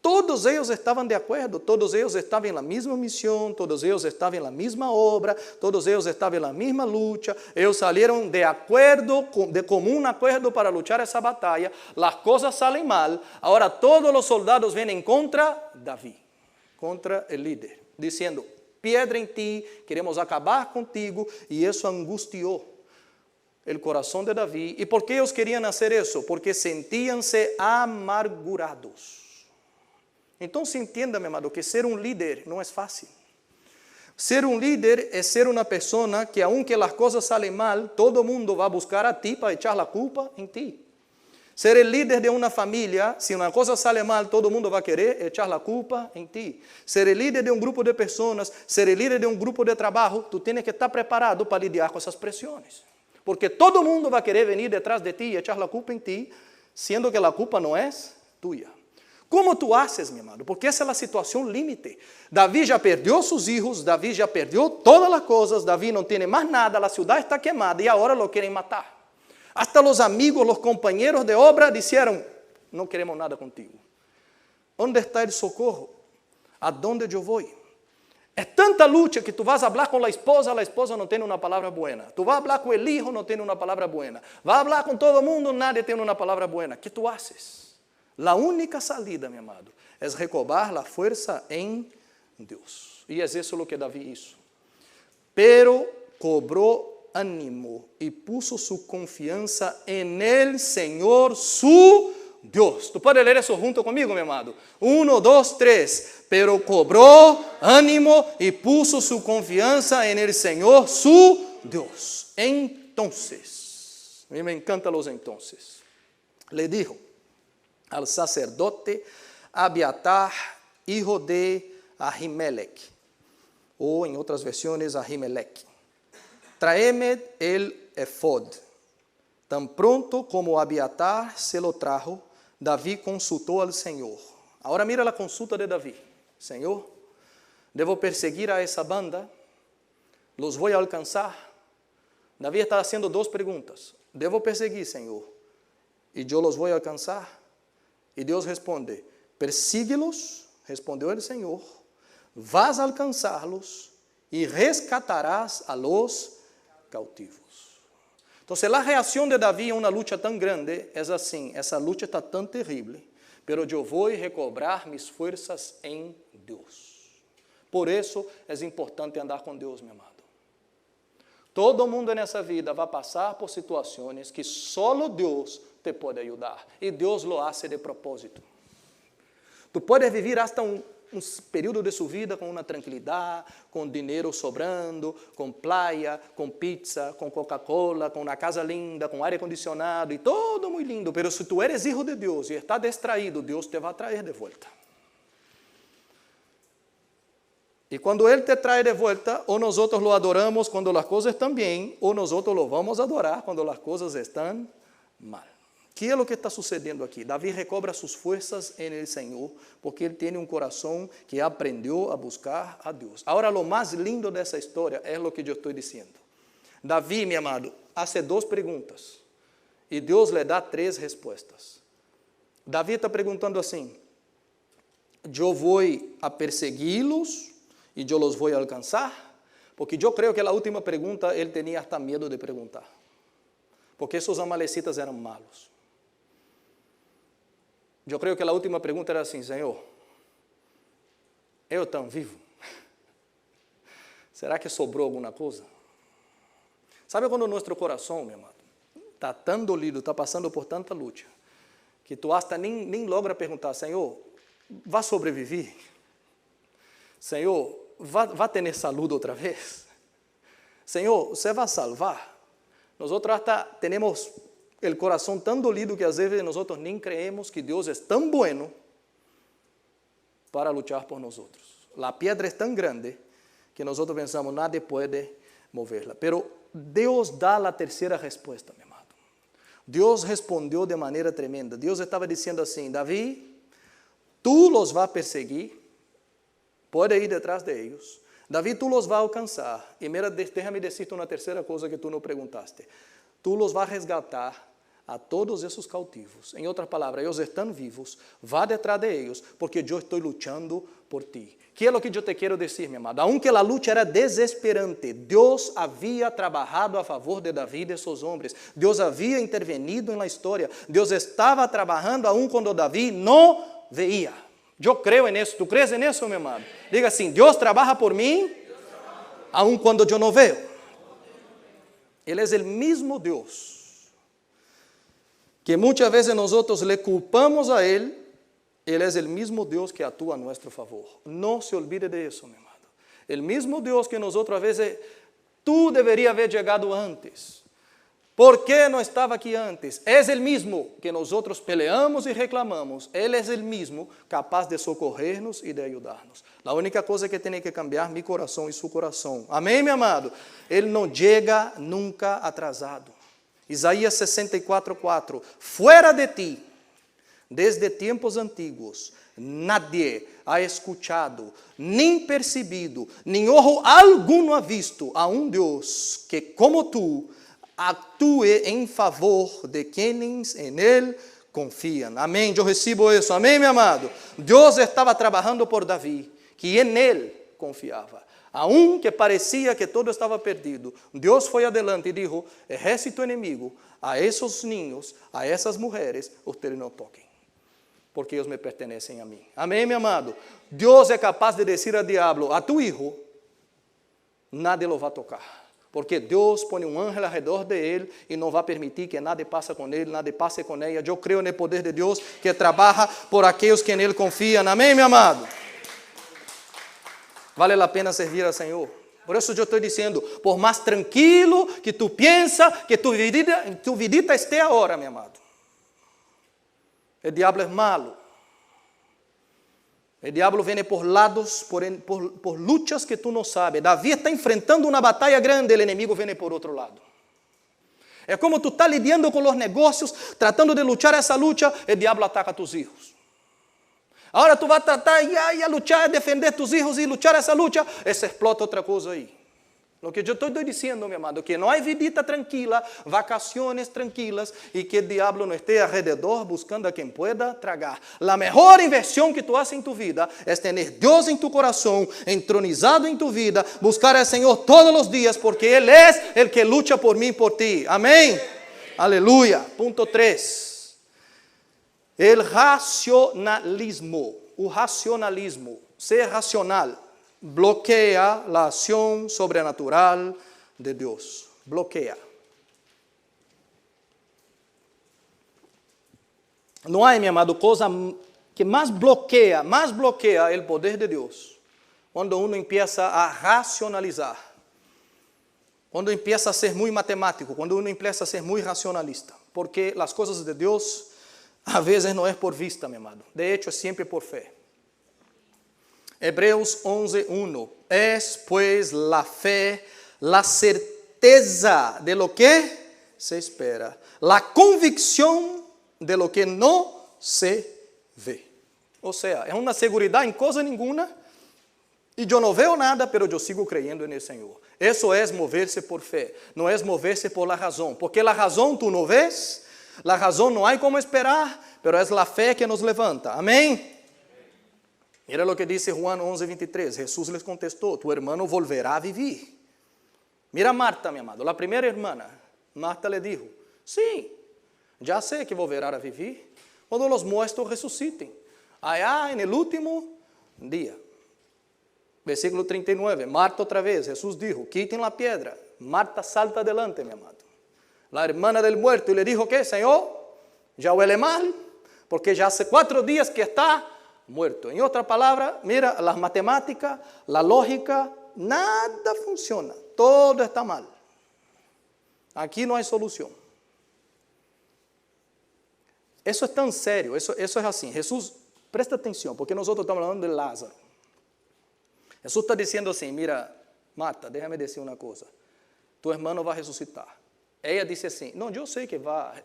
Todos eles estavam de acordo, todos eles estavam na mesma missão, todos eles estavam na mesma obra, todos eles estavam na mesma luta, eles saíram de acordo, de comum acordo para lutar essa batalha, as coisas saem mal, agora todos os soldados vêm contra Davi, contra o líder, dizendo, piedra em ti, queremos acabar contigo, e isso angustiou o coração de Davi. E por que eles queriam fazer isso? Porque sentían-se amargurados. Então se entenda, meu amado, que ser um líder não é fácil. Ser um líder é ser uma pessoa que, aunque as coisas saem mal, todo mundo vai buscar a ti para echar a culpa em ti. Ser o líder de uma família, se uma coisa sale mal, todo mundo vai querer echar a culpa em ti. Ser o líder de um grupo de pessoas, ser o líder de um grupo de trabalho, tu tens que estar preparado para lidiar com essas pressões. Porque todo mundo vai querer vir detrás de ti e echar a culpa em ti, sendo que a culpa não é tuya. Como tu haces, meu amado? Porque essa é a situação límite. Davi já perdeu seus filhos, Davi já perdeu todas as coisas, Davi não tem mais nada, a cidade está queimada e agora lo querem matar. Hasta os amigos, os companheiros de obra disseram, não queremos nada contigo. Onde está o socorro? Aonde eu vou? É tanta luta que tu vas falar com a esposa não tem uma palavra buena. Tu vas falar com o hijo, não tem uma palavra buena. Vas falar com todo mundo, nadie tem uma palavra buena. Que tu haces? La única salida, meu amado, é recobrar a força em Deus. E é isso o que Davi hizo. Pero cobró ánimo y puso su confianza en el Señor su Dios. ¿Tú puedes leer eso junto conmigo, mi amado? 1, 2, 3. Pero cobró ánimo y puso su confianza en el Señor su Dios. Entonces, a mí me encantan los entonces. Le dijo al sacerdote Abiatar, hijo de Ahimelech, o en otras versiones Ahimelech: tráeme el efod. Tan pronto como Abiatar se lo trajo, David consultó al Señor. Ahora mira la consulta de David. Señor, ¿debo perseguir a esa banda? ¿Los voy a alcanzar? David está haciendo dos preguntas. ¿Debo perseguir, Señor? ¿Y yo los voy a alcanzar? Y Dios responde: persíguelos, respondió el Señor, vas a alcanzarlos y rescatarás a los cautivos. Entonces la reacción de David a una lucha tan grande es así: esa lucha está tan terrible, pero yo voy a recobrar mis fuerzas en Dios. Por eso es importante andar con Dios, mi amado. Todo mundo nessa vida vai passar por situações que só Deus te pode ajudar. E Deus lo hace de propósito. Tu podes viver hasta um período de sua vida com uma tranquilidade, com dinheiro sobrando, com playa, com pizza, com Coca-Cola, com uma casa linda, com ar condicionado e todo muito lindo. Mas se tu eres hijo de Deus e está distraído, Deus te vai trazer de volta. E quando Ele te traz de volta, ou nós lo adoramos quando as coisas estão bem, ou nós lo vamos adorar quando as coisas estão mal. Que é o que está sucedendo aqui? Davi recobra suas forças em el Senhor, porque ele tem um coração que aprendeu a buscar a Deus. Agora, o mais lindo dessa história é o que eu estou dizendo. Davi, meu amado, hace duas perguntas, e Deus lhe dá três respostas. Davi está perguntando assim: eu vou a persegui-los e eu los vou alcançar? Porque eu creio que a última pergunta ele tinha até medo de perguntar, porque esses amalecitas eram malos. Eu creio que a última pergunta era assim: Senhor, eu estou vivo? Será que sobrou alguma coisa? Sabe quando nosso coração, meu amado, está tão dolido, está passando por tanta luta, que tu hasta nem logra perguntar: Senhor, vai sobreviver? Senhor, vai ter saúde outra vez? Senhor, você vai salvar? Nós hasta temos o coração tão dolido que às vezes nós nem creemos que Deus é tão bueno para lutar por nós. A pedra é tão grande que nós pensamos, nada pode moverla. Pero Deus dá a terceira resposta, meu amado. Deus respondeu de maneira tremenda. Deus estava dizendo assim: Davi, tu los vas a perseguir, pode ir detrás de ellos. Davi, tu los vas a alcançar. E mira, déjame decirte uma terceira coisa que tu não perguntaste. Tu los vas a resgatar a todos esses cautivos. Em outras palavras, eles estão vivos. Vá detrás de eles, porque eu estou lutando por ti. Que é o que eu te quero dizer, meu amado? Aunque a luta era desesperante, Deus havia trabalhado a favor de Davi e de seus homens. Deus havia intervenido na história. Deus estava trabalhando aun quando Davi não veia. Eu creio nisso. Tu crees nisso, meu amado? Diga assim: Deus trabalha por mim, aun quando eu não vejo. Ele é o mesmo Deus que muitas vezes nós le culpamos a Ele. Ele é o mesmo Deus que atua a nosso favor. Não se olvide disso, meu amado. O mesmo Deus que nós às vezes, tu deveria haver chegado antes. ¿Por que não estava aqui antes? É o mesmo que nós peleamos e reclamamos. Ele é o mesmo capaz de socorrer-nos e de ajudar-nos. A única coisa que tem que cambiar meu coração e seu coração. Amém, meu amado? Ele não chega nunca atrasado. Isaías 64:4. Fuera de ti, desde tempos antigos, nadie ha escuchado, nem percebido, nem ojo alguno ha visto a um Deus que, como tu, actúe em favor de quienes en Él confían. Amém? Eu recebo isso. Amém, meu amado? Deus estava trabalhando por Davi, que en Él confiava. Aun que parecia que todo estava perdido, Deus foi adelante e disse: ejército inimigo, a esses ninhos, a essas mulheres, ustedes não toquem. porque ellos me pertenecen a mí. Amén, mi amado. Dios es capaz de decir al diablo, a tu hijo, nadie lo va a tocar. Porque Deus põe um anjo ao redor de ele e não vai permitir que nada passe com ele, nada passe com ela. Eu creio no poder de Deus que trabalha por aqueles que nele confiam. Amém, meu amado? Vale a pena servir ao Senhor. Por isso eu estou dizendo, por mais tranquilo que tu pensa, que tu vidita esteja agora, meu amado. O diabo é malo. O diabo vem por lados, por lutas que tu não sabes. Davi está enfrentando uma batalha grande, o inimigo vem por outro lado. É como tu estás lidiando com os negócios, tratando de lutar essa luta, o diabo ataca tus filhos. Agora tu vai tratar e lutar, defender tus filhos e lutar essa luta, essa explota outra coisa aí. O que eu estou dizendo, meu amado, que não há vidita tranquila, vacaciones tranquilas e que o diabo não esteja alrededor buscando a quem pueda tragar. A melhor inversión que tu haces em tu vida é ter Deus em tu coração, entronizado em tu vida, buscar al Senhor todos os dias, porque Ele é o que luta por mim e por ti. Amém? Aleluia. Ponto 3. El racionalismo. O racionalismo. Ser racional. Bloquea a ação sobrenatural de Deus. Bloquea. Não há, meu amado, coisa que mais bloqueia o poder de Deus. Quando uno empieza a racionalizar. Quando empieza a ser muito matemático. Quando uno empieza a ser muito racionalista. Porque as coisas de Deus, a vezes não é por vista, meu amado. De hecho, é sempre por fé. Hebreus 11:1. Es pues la fe, la certeza de lo que se espera, la convicción de lo que no se ve. Ou seja, é uma seguridade em coisa nenhuma, e eu não vejo nada, mas eu sigo creyendo no Senhor. Isso é mover-se por fé, não é mover-se por la razão, porque la razão tu não ves, la razão não há como esperar, mas é a fé que nos levanta. Amém? Mira lo que dice Juan 11:23. Jesús les contestó, tu hermano volverá a vivir. Mira Marta, mi amado, la primera hermana. Marta le dijo, sí, ya sé que volverá a vivir cuando los muertos resuciten. Allá en el último día. Versículo 39. Marta otra vez, Jesús dijo, quiten la piedra. Marta salta adelante, mi amado. La hermana del muerto y le dijo, ¿qué, Señor? Ya huele mal, porque ya hace 4 días que está muerto. En otra palabra, mira, las matemáticas, la lógica, nada funciona. Todo está mal. Aquí no hay solución. Eso es tan serio, eso es así. Jesús, presta atención, porque nosotros estamos hablando de Lázaro. Jesús está diciendo así, mira, Marta, déjame decir una cosa. Tu hermano va a resucitar. Ella dice assim, não, eu sei que vai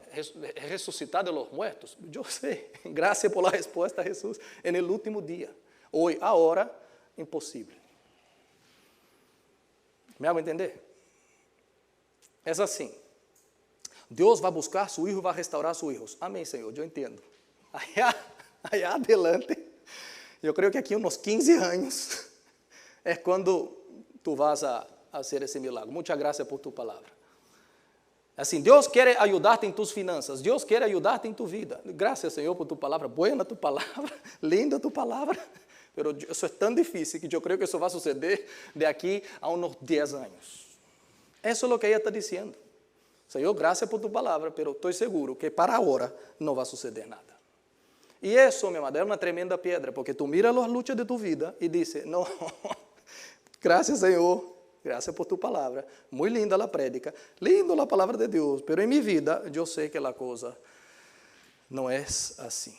ressuscitar de los muertos. Eu sei. Graças por la resposta a Jesus en el último dia. Hoy, ahora, impossível. Me hago entender? É assim. Deus vai buscar seu filho e vai restaurar seus filhos. Amém, Senhor, eu entendo. Allá adelante, eu creio que aqui uns 15 anos é quando tu vas a fazer esse milagre. Muita graça por tu palavra. Assim, Deus quer ajudar-te em tus finanças. Deus quer ajudar-te em tu vida. Graças, Senhor, por tu palavra. Buena tu palavra. Linda tu palavra. Mas isso é tão difícil que eu creio que isso vai suceder de aqui a uns 10 anos. Isso é o que ela está dizendo. Senhor, graças por tu palavra, mas estou seguro que para agora não vai suceder nada. E isso, meu amado, é uma tremenda pedra, porque tu miras as lutas de tu vida e diz, não, graças, Senhor. Graças por tu palavra. Muito linda a prédica. Linda a palavra de Deus. Pero em minha vida, eu sei que a coisa não é assim.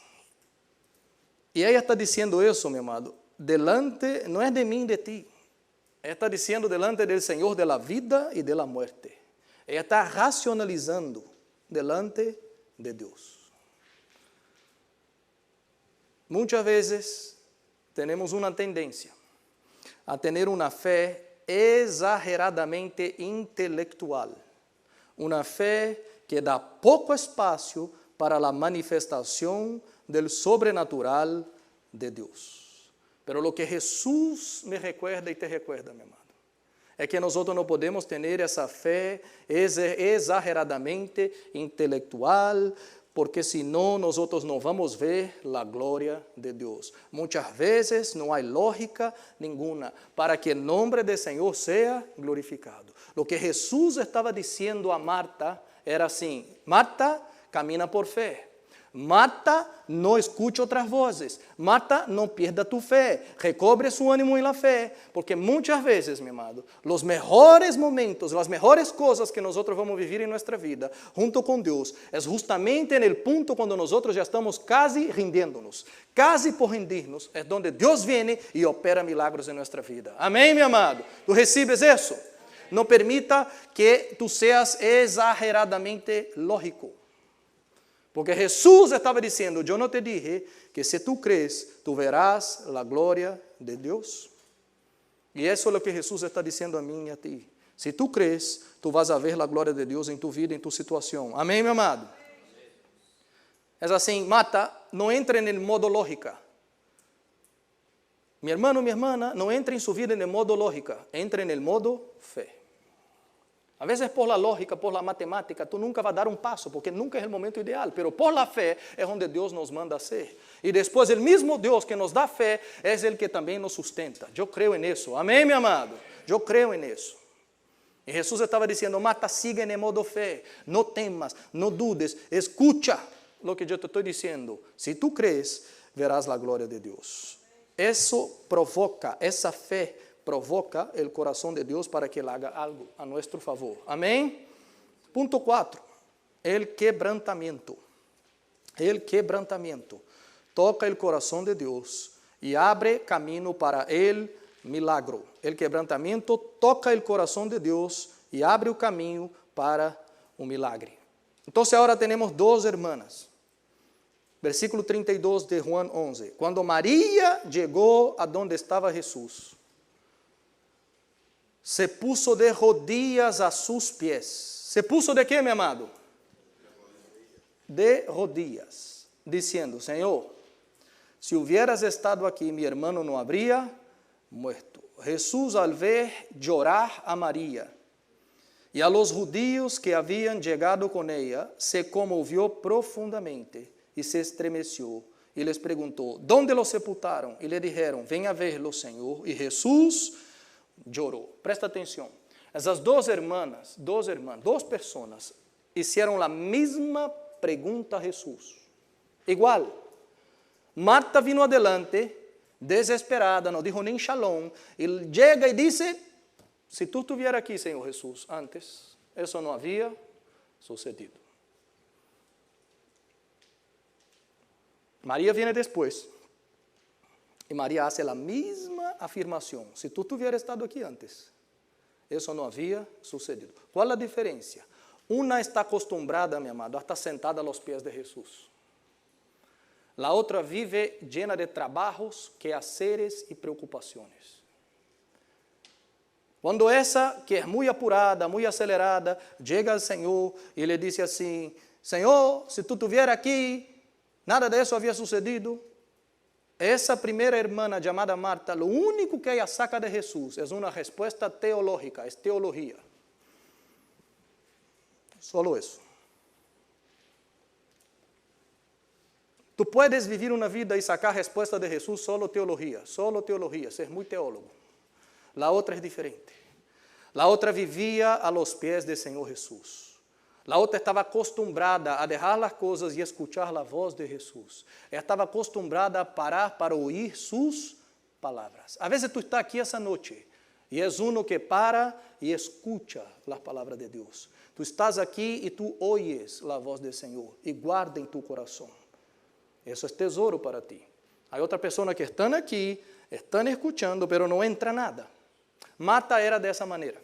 E ela está dizendo isso, meu amado. Delante, não é de mim, de ti. Ela está dizendo delante do Senhor de la vida e de la muerte. Ela está racionalizando delante de Deus. Muitas vezes, temos uma tendência a ter uma fé exageradamente intelectual. Uma fé que dá pouco espaço para a manifestação do sobrenatural de Deus. Pero lo que Jesus me recuerda e te recuerda, meu amado, é que nós não podemos ter essa fé exageradamente intelectual, porque senão nosotros no vamos ver la gloria de Dios. Muchas veces no hay lógica ninguna para que el nombre del Señor sea glorificado. Lo que Jesús estaba diciendo a Marta era así: Marta, camina por fe. Marta, no escucha otras voces. Marta, no pierda tu fe. Recobre su ánimo en la fe. Porque muchas veces, mi amado, los mejores momentos, las mejores cosas que nosotros vamos a vivir en nuestra vida, junto con Dios, es justamente en el punto cuando nosotros ya estamos casi rindiéndonos, casi por rendirnos, es donde Dios viene y opera milagros en nuestra vida. Amén, mi amado. ¿Tú recibes eso? No permita que tú seas exageradamente lógico. Porque Jesús estaba diciendo: yo no te dije que si tú crees, tú verás la gloria de Dios. Y eso es lo que Jesús está diciendo a mí y a ti. Si tú crees, tú vas a ver la gloria de Dios en tu vida, en tu situación. Amén, mi amado. Es así, Marta, no entre en el modo lógica. Mi hermano, mi hermana, no entre en su vida en el modo lógica, entre en el modo fe. A veces por la lógica, por la matemática, tú nunca vas a dar un paso, porque nunca es el momento ideal, pero por la fe es donde Dios nos manda hacer. Y después el mismo Dios que nos da fe es el que también nos sustenta. Yo creo en eso. Amén, mi amado. Yo creo en eso. Y Jesús estaba diciendo: Marta, sigue en el modo fe. No temas, no dudes, escucha lo que yo te estoy diciendo. Si tú crees, verás la gloria de Dios. Eso provoca, esa fe provoca el corazón de Dios para que Él haga algo a nuestro favor. Amén. Punto 4. El quebrantamiento. El quebrantamiento toca el corazón de Dios y abre camino para el milagro. El quebrantamiento toca el corazón de Dios y abre el camino para un milagre. Entonces ahora tenemos dos hermanas. Versículo 32 de Juan 11. Cuando María llegó a donde estaba Jesús, se puso de rodillas a sus pies. ¿Se puso de qué, mi amado? De rodillas, diciendo: Señor, si hubieras estado aquí, mi hermano no habría muerto. Jesús, al ver llorar a María y a los judíos que habían llegado con ella, se conmovió profundamente y se estremeció y les preguntó: ¿dónde lo sepultaron? Y le dijeron: ven a verlo, Señor. Y Jesús lloró. Presta atención. Esas dos personas hicieron la misma pregunta a Jesús. Igual. Marta vino adelante, desesperada, no dijo ni shalom, y llega y dice: si tú estuvieras aquí, Señor Jesús, antes, eso no había sucedido. María viene después. Y María hace la misma afirmación: si tú hubieras estado aquí antes, eso no había sucedido. ¿Cuál es la diferencia? Una está acostumbrada, mi amado, a estar sentada a los pies de Jesús. La otra vive llena de trabajos, quehaceres y preocupaciones. Cuando esa, que es muy apurada, muy acelerada, llega al Señor y le dice así: Señor, si tú estuvieras aquí, nada de eso había sucedido. Esa primera hermana llamada Marta, lo único que ella saca de Jesús es una respuesta teológica, es teología. Solo eso. Tú puedes vivir una vida y sacar respuesta de Jesús solo teología, ser muy teólogo. La otra es diferente. La otra vivía a los pies del Señor Jesús. La otra estaba acostumbrada a dejar las cosas y escuchar la voz de Jesús. Ella estaba acostumbrada a parar para oír sus palabras. A veces tú estás aquí esa noche y es uno que para y escucha las palabras de Dios. Tú estás aquí y tú oyes la voz del Señor y guarda en tu corazón. Eso es tesoro para ti. Hay otra persona que están aquí, están escuchando, pero no entra nada. Marta era de esa manera.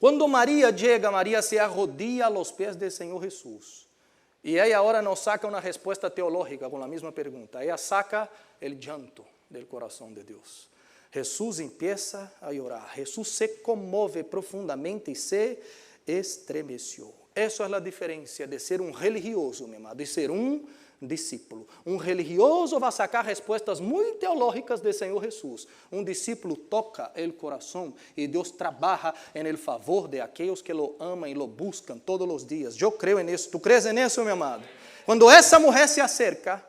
Cuando María llega, María se arrodilla a los pies del Señor Jesús. Y ella ahora no saca una respuesta teológica con la misma pregunta. Ella saca el llanto del corazón de Dios. Jesús empieza a llorar. Jesús se conmueve profundamente y se estremeció. Eso es la diferencia de ser un religioso, mi amado, y ser un discípulo. Um religioso vai sacar respostas muito teológicas do Senhor Jesus. Um discípulo toca o coração e Deus trabalha em el favor de aqueles que lo amam e lo buscam todos os dias. Eu creio nisso. ¿Tu crees nisso, meu amado? Quando essa mulher se acerca,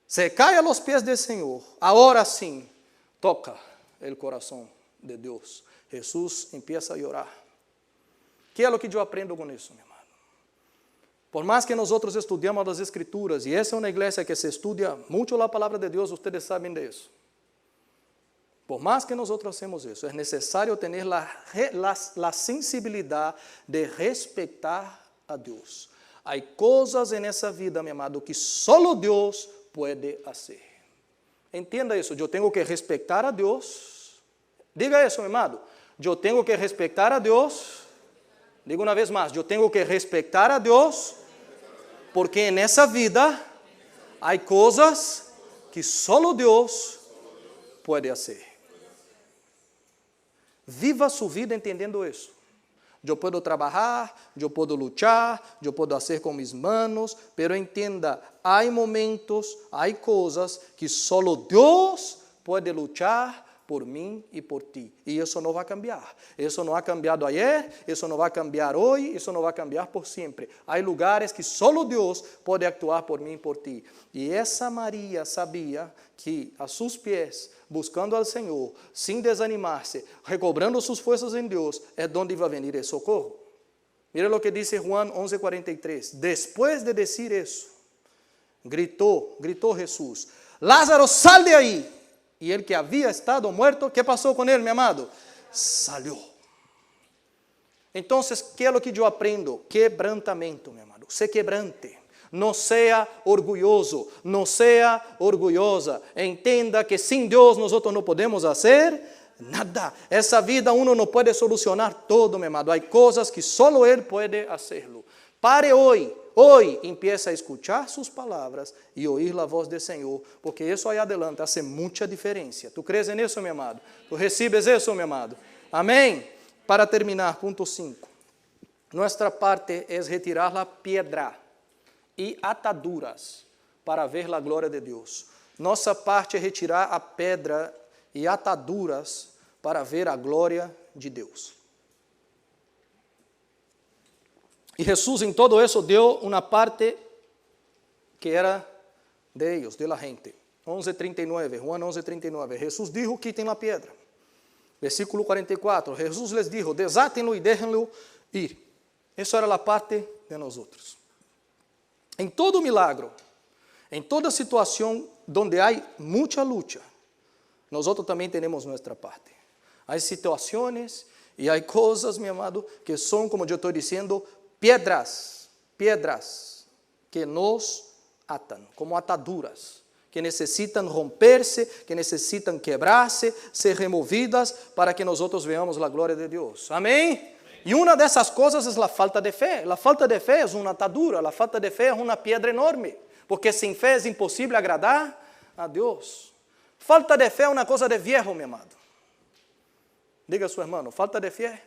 se cai aos pés do Senhor, agora sim, toca o coração de Deus. Jesus empieza a llorar. Que é o que eu aprendo com isso, meu amado? Por mais que nós estudemos as Escrituras, e essa é uma igreja que se estudia muito a palavra de Deus, vocês sabem disso. Por mais que nós hacemos isso, é necessário ter a sensibilidade de respeitar a Deus. Há coisas nessa vida, meu amado, que só Deus pode fazer. Entenda isso, eu tenho que respeitar a Deus. Diga isso, meu amado. Eu tenho que respeitar a Deus. Digo uma vez mais, eu tenho que respeitar a Deus, porque nessa vida há coisas que só Deus pode fazer. Viva sua vida entendendo isso. Eu posso trabalhar, eu posso lutar, eu posso fazer com mis manos, pero entenda, há momentos, há coisas que só Deus pode lutar por mim e por ti. E isso não vai cambiar. Isso não ha cambiado ayer, isso não vai cambiar hoje, isso não vai cambiar por sempre. Há lugares que só Deus pode actuar por mim e por ti. E essa Maria sabia que a seus pés, buscando ao Senhor, sem desanimar-se, recobrando suas forças em Deus, é onde vai vir o socorro. Mira o que diz Juan 11:43. Depois de dizer isso, gritou Jesus: Lázaro, sal de aí! E ele que havia estado muerto, ¿qué passou com ele, meu amado? Salió. Então, que é o que eu aprendo? Quebrantamento, meu amado. Se quebrante. Não seja orgulhoso, não seja orgulhosa. Entenda que sem Deus nós não podemos fazer nada. Essa vida uno não pode solucionar todo, meu amado. Há coisas que só Ele pode fazê-lo. Pare hoje. Hoy empieza a escuchar sus palabras y oír la voz del Señor, porque eso ahí adelante hace mucha diferencia. ¿Tú crees en eso, mi amado? ¿Tú recibes eso, mi amado? Amén. Para terminar, punto 5. Nuestra parte es retirar la piedra y ataduras para ver la gloria de Dios. Nossa parte é retirar a pedra e ataduras para ver a glória de Deus. E Jesus em todo isso deu uma parte que era de ellos, de la gente. 11:39, Juan 11:39. Jesus dijo, quiten la piedra. Versículo 44. Jesus les dijo, desátenlo e déjenlo ir. Isso era a parte de nós outros. Em todo milagro, em toda situação donde há muita luta, nós outros também temos nossa parte. Há situações e há coisas, meu amado, que são, como eu estou dizendo, piedras que nos atan, como ataduras, que necessitam romper-se, que necessitam quebrar-se, ser removidas, para que nós veamos a glória de Deus. Amém? E uma dessas coisas é a falta de fé. A falta de fé é uma atadura, a falta de fé é uma pedra enorme, porque sem fé é impossível agradar a Deus. Falta de fé é uma coisa de viejo, meu amado. Diga a seu irmão, falta de fé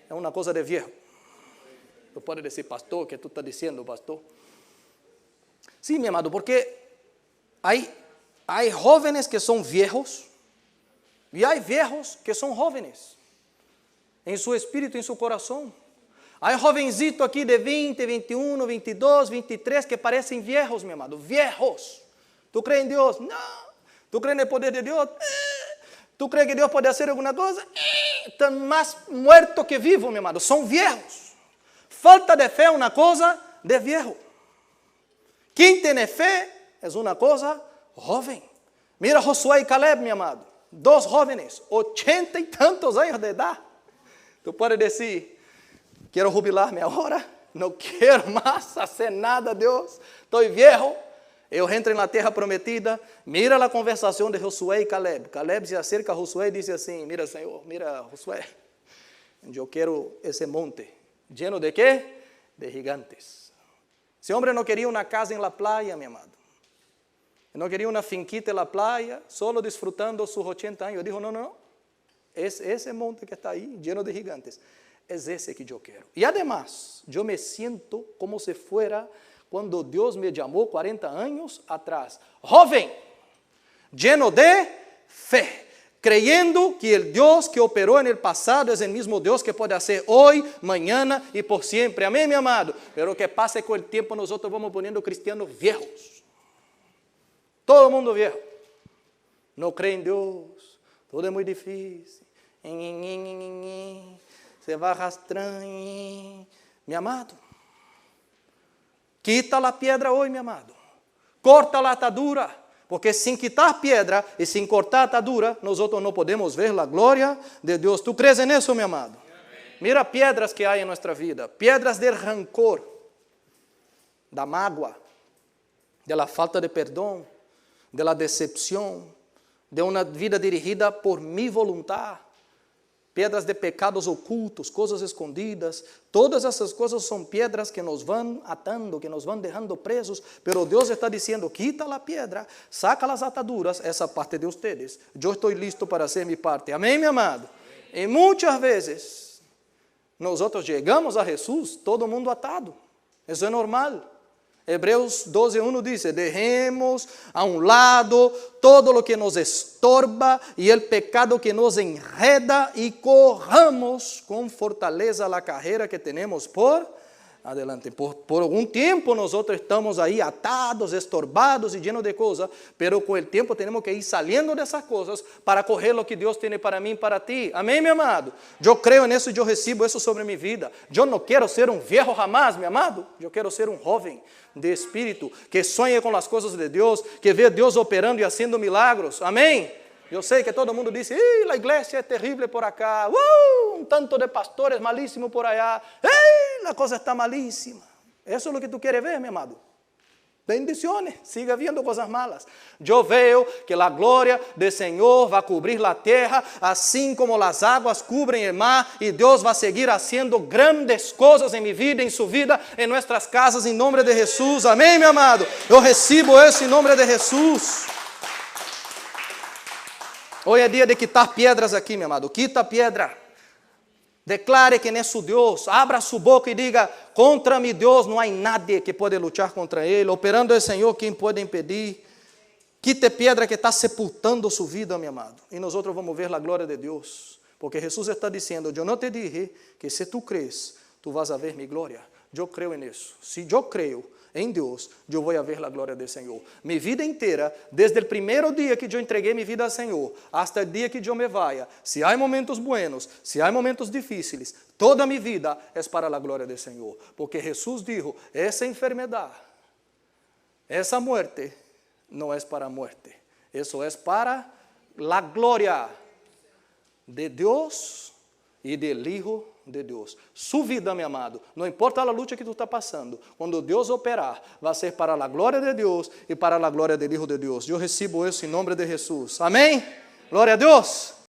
é uma coisa de viejo. Tu pode dizer, pastor, que tu está dizendo, pastor? Sim, meu amado, porque há jovens que são viejos e há viejos que são jovens em seu espírito, em seu coração. Há jovenzito aqui de 20, 21, 22, 23 que parecem viejos, meu amado, viejos. Tu crê em Deus? Não. Tu crê no poder de Deus? Tu crê que Deus pode fazer alguma coisa? Estão mais mortos que vivos, meu amado, são viejos. Falta de fé é uma coisa de viejo. Quem tem fé é uma coisa jovem. Mira Josué e Caleb, meu amado. 2 jovens, 80 e tantos anos de idade. Tu pode dizer, quero jubilar-me agora, não quero mais fazer nada, Deus. Estou viejo, eu entro na terra prometida. Mira a conversação de Josué e Caleb. Caleb se acerca a Josué e diz assim, mira Senhor, mira Josué, eu quero esse monte. ¿Lleno de qué? De gigantes. Ese hombre no quería una casa en la playa, mi amado. No quería una finquita en la playa, solo disfrutando sus 80 años. Dijo, no. Es ese monte que está ahí, lleno de gigantes. Es ese que yo quiero. Y además, yo me siento como si fuera quando Deus me chamou 40 anos atrás. Joven, lleno de fe, creyendo que el Dios que operó en el pasado es el mismo Dios que puede hacer hoy, mañana y por siempre. Amén, mi amado. Pero que pase con el tiempo, nosotros vamos poniendo cristianos viejos. Todo el mundo viejo. No cree en Dios. Todo es muy difícil. Se va arrastrando. Mi amado, quita la piedra hoy, mi amado. Corta la atadura. Porque sin quitar piedra y sin cortar atadura, nosotros no podemos ver la gloria de Dios. ¿Tú crees en eso, mi amado? Mira piedras que hay en nuestra vida. Piedras del rancor, da mágoa, de la falta de perdón, de la decepción, de una vida dirigida por mi voluntad. Piedras de pecados ocultos, coisas escondidas. Todas essas coisas são piedras que nos vão atando, que nos vão deixando presos. Pero Deus está dizendo, quita a pedra, saca as ataduras, essa parte de ustedes. Eu estou listo para ser minha parte. Amém, meu amado? E muitas vezes, nós chegamos a Jesus, todo mundo atado. Isso é normal. Hebreus 12:1 diz, dejemos a um lado todo lo que nos estorba e el pecado que nos enreda e corramos com fortaleza a carreira que temos por adelante. Por algum tempo nós estamos aí atados, estorbados e llenos de coisas, pero com o tempo temos que ir saliendo dessas coisas para correr o que Deus tem para mim e para ti. Amém, meu amado? Eu creio nisso e eu recebo isso sobre minha vida. Eu não quero ser um viejo jamás, meu amado. Eu quero ser um jovem de espírito, que sonha com as coisas de Deus, que vê Deus operando e fazendo milagros. Amém? Eu sei que todo mundo diz, a igreja é terrível por acá, um tanto de pastores malíssimos por allá, a coisa está malíssima. Isso é o que tu queres ver, meu amado? Bendiciones, siga viendo coisas malas. Eu vejo que a glória do Senhor vai cobrir a terra, assim como as águas cobrem o mar, e Deus vai seguir fazendo grandes coisas em minha vida, em sua vida, em nossas casas, em nome de Jesus. Amém, meu amado? Eu recebo isso em nome de Jesus. Hoje é dia de quitar pedras aqui, meu amado. Quita a pedra. Declare que é seu Deus. Abra sua boca e diga, contra mi Deus não há nadie que pode lutar contra Ele. Operando o Senhor, quem pode impedir? Quite pedra que está sepultando sua vida, meu amado. E nós vamos ver a glória de Deus. Porque Jesus está dizendo, eu não te dije que se tu crees, tu vas a ver minha glória. Eu creio nisso. Se eu creio em Deus, eu vou ver a glória do Senhor. Minha vida inteira, desde o primeiro dia que eu entreguei minha vida ao Senhor, até o dia que eu me vaya, se há momentos buenos, se há momentos difíceis, toda minha vida é para a glória do Senhor. Porque Jesus dijo, essa enfermidade, essa muerte, não é para a muerte, isso é para a glória de Deus e do Hijo de Deus. Sua vida, meu amado, não importa a luta que tu está passando, quando Deus operar, vai ser para a glória de Deus e para a glória do Hijo de Deus. Eu recebo isso em nome de Jesus. Amém? Glória a Deus.